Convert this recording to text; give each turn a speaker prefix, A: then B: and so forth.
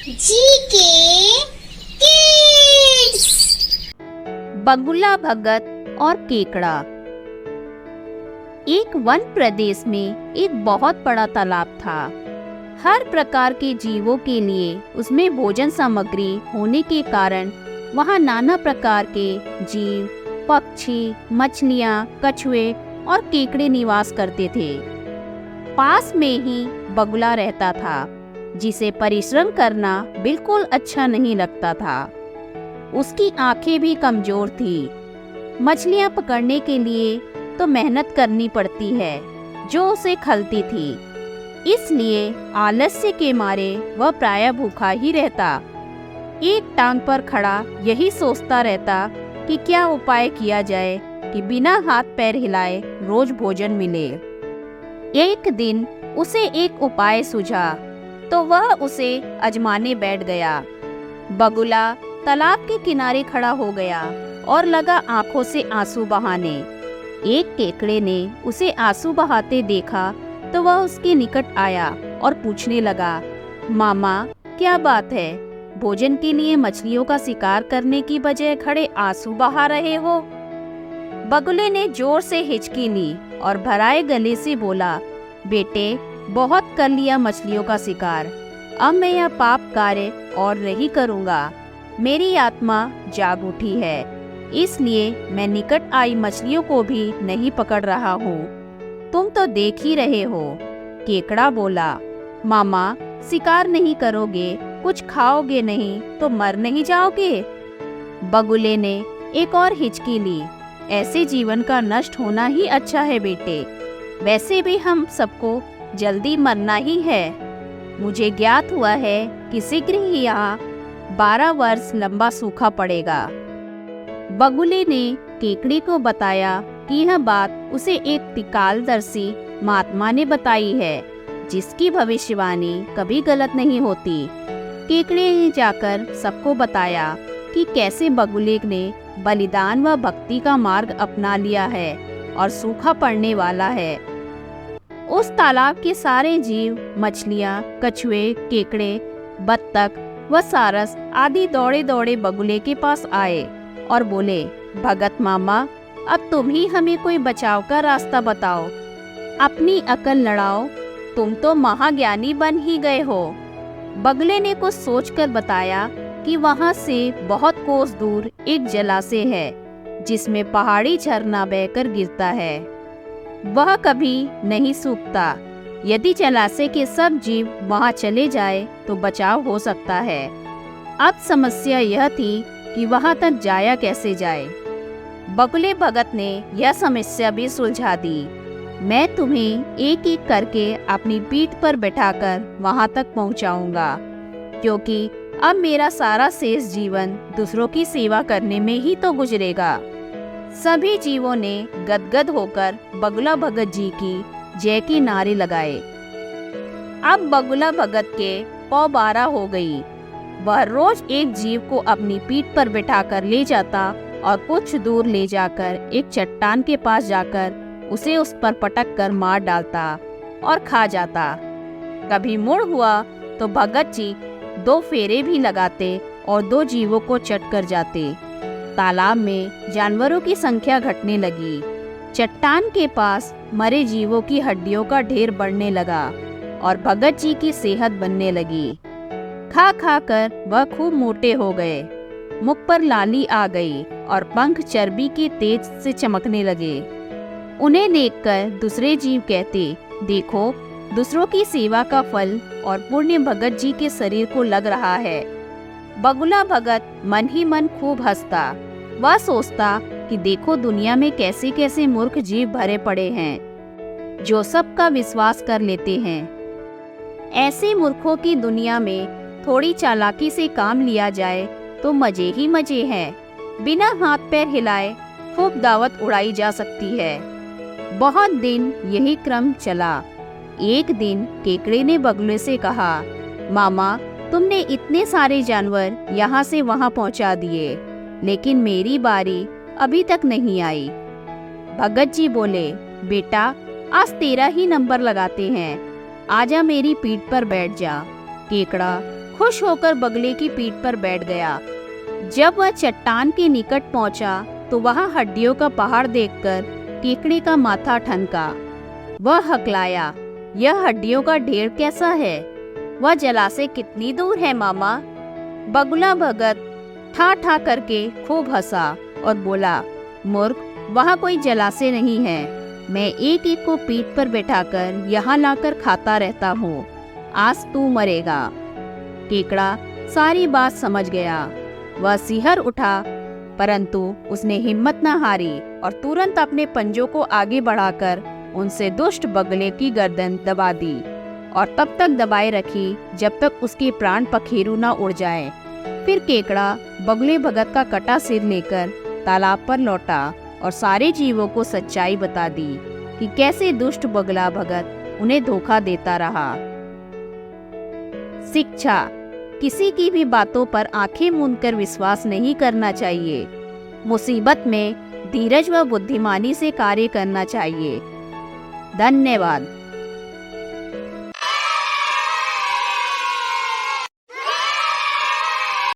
A: GK kids.
B: बगुला भगत और केकड़ा। एक वन प्रदेश में एक बहुत बड़ा तालाब था। हर प्रकार के जीवों के लिए उसमें भोजन सामग्री होने के कारण वहाँ नाना प्रकार के जीव, पक्षी, मछलियाँ, कछुए और केकड़े निवास करते थे। पास में ही बगुला रहता था, जिसे परिश्रम करना बिल्कुल अच्छा नहीं लगता था। उसकी आंखें भी कमजोर थी। मछलियां पकड़ने के लिए तो मेहनत करनी पड़ती है, जो उसे खलती थी। इसलिए आलस्य के मारे वह प्रायः भूखा ही रहता। एक टांग पर खड़ा यही सोचता रहता कि क्या उपाय किया जाए कि बिना हाथ पैर हिलाए रोज भोजन मिले। एक दिन उसे एक उपाय सूझा, तो वह उसे आजमाने बैठ गया। बगुला तालाब के किनारे खड़ा हो गया और लगा आंखों से आंसू बहाने। एक केकड़े ने उसे आंसू बहाते देखा तो वह उसके निकट आया और पूछने लगा, मामा क्या बात है, भोजन के लिए मछलियों का शिकार करने की बजाय खड़े आंसू बहा रहे हो? बगुले ने जोर से हिचकी ली और भराए गले से बोला, बेटे बहुत कर लिया मछलियों का शिकार, अब मैं यह पाप कार्य और नहीं करूँगा। मेरी आत्मा जाग उठी है, इसलिए मैं निकट आई मछलियों को भी नहीं पकड़ रहा हूँ। तुम तो देख ही रहे हो। केकड़ा बोला, मामा शिकार नहीं करोगे, कुछ खाओगे नहीं तो मर नहीं जाओगे? बगुले ने एक और हिचकी ली, ऐसे जीवन का नष्ट होना ही अच्छा है बेटे, वैसे भी हम सबको जल्दी मरना ही है। मुझे ज्ञात हुआ है कि शीघ्र ही यहाँ 12 वर्ष लंबा सूखा पड़ेगा। बगुले ने केकड़े को बताया कि यह बात उसे एक त्रिकालदर्शी महात्मा ने बताई है, जिसकी भविष्यवाणी कभी गलत नहीं होती। केकड़े ने जाकर सबको बताया कि कैसे बगुले ने बलिदान व भक्ति का मार्ग अपना लिया है और सूखा पड़ने वाला है। उस तालाब के सारे जीव, मछलियाँ, कछुए, केकड़े, बत्तख व सारस आदि दौड़े दौड़े बगुले के पास आए और बोले, भगत मामा अब तुम ही हमें कोई बचाव का रास्ता बताओ, अपनी अकल लड़ाओ, तुम तो महाज्ञानी बन ही गए हो। बगुले ने कुछ सोचकर बताया कि वहाँ से बहुत कोस दूर एक जलाशय है, जिसमें पहाड़ी झरना बहकर गिरता है। वह कभी नहीं सूखता। यदि जलाशय के सब जीव वहां चले जाए तो बचाव हो सकता है। अब समस्या यह थी कि वहां तक जाया कैसे जाए। बगुले भगत ने यह समस्या भी सुलझा दी। मैं तुम्हें एक एक करके अपनी पीठ पर बैठाकर वहां तक पहुंचाऊंगा, क्योंकि अब मेरा सारा शेष जीवन दूसरों की सेवा करने में ही तो गुजरेगा। सभी जीवों ने गदगद होकर बगुला भगत जी की जय के नारे लगाए। अब बगुला भगत के पौ 12 हो गई। वह रोज एक जीव को अपनी पीठ पर बैठाकर ले जाता और कुछ दूर ले जाकर एक चट्टान के पास जाकर उसे उस पर पटक कर मार डालता और खा जाता। कभी मुड़ हुआ तो भगत जी 2 फेरे भी लगाते और 2 जीवों को चट कर जाते। तालाब में जानवरों की संख्या घटने लगी। चट्टान के पास मरे जीवों की हड्डियों का ढेर बढ़ने लगा और भगत जी की सेहत बनने लगी। खा खा कर वह खूब मोटे हो गए। मुख पर लाली आ गई और पंख चर्बी के तेज से चमकने लगे। उन्हें देखकर दूसरे जीव कहते, देखो दूसरों की सेवा का फल और पुण्य भगत जी के शरीर को लग रहा है। बगुला भगत मन ही मन खूब हंसता। वह सोचता कि देखो दुनिया में कैसे कैसे मूर्ख जीव भरे पड़े हैं, जो सबका विश्वास कर लेते हैं। ऐसे मूर्खों की दुनिया में थोड़ी चालाकी से काम लिया जाए तो मजे ही मजे हैं। बिना हाथ पैर हिलाए खूब दावत उड़ाई जा सकती है। बहुत दिन यही क्रम चला। एक दिन केकड़े ने बगुले से कहा, मामा तुमने इतने सारे जानवर यहाँ से वहाँ पहुँचा दिए, लेकिन मेरी बारी अभी तक नहीं आई। भगत जी बोले, बेटा आज तेरा ही नंबर लगाते हैं, आजा मेरी पीठ पर बैठ जा। केकड़ा खुश होकर बगले की पीठ पर बैठ गया। जब वह चट्टान के निकट पहुंचा तो वहां हड्डियों का पहाड़ देखकर केकड़े का माथा ठनका। वह हकलाया, यह हड्डियों का ढेर कैसा है? वह जलाशय कितनी दूर है मामा? बगुला भगत ठा ठा करके खूब हंसा और बोला, मूर्ख, वहाँ कोई जलाशय नहीं है। मैं एक एक को पीठ पर बैठाकर यहाँ लाकर खाता रहता हूँ। आज तू मरेगा। केकड़ा सारी बात समझ गया। वह सिहर उठा, परंतु उसने हिम्मत न हारी और तुरंत अपने पंजों को आगे बढ़ाकर उनसे दुष्ट बगले की गर्दन दबा दी और तब तक दबाए रखी जब तक उसके प्राण पखेरु न उड़ जाए। फिर केकड़ा बगले भगत का कटा सिर लेकर तालाब पर लौटा और सारे जीवों को सच्चाई बता दी कि कैसे दुष्ट बगला भगत उन्हें धोखा देता रहा। शिक्षा, किसी की भी बातों पर आंखें मूंदकर विश्वास नहीं करना चाहिए। मुसीबत में धीरज व बुद्धिमानी से कार्य करना चाहिए। धन्यवाद।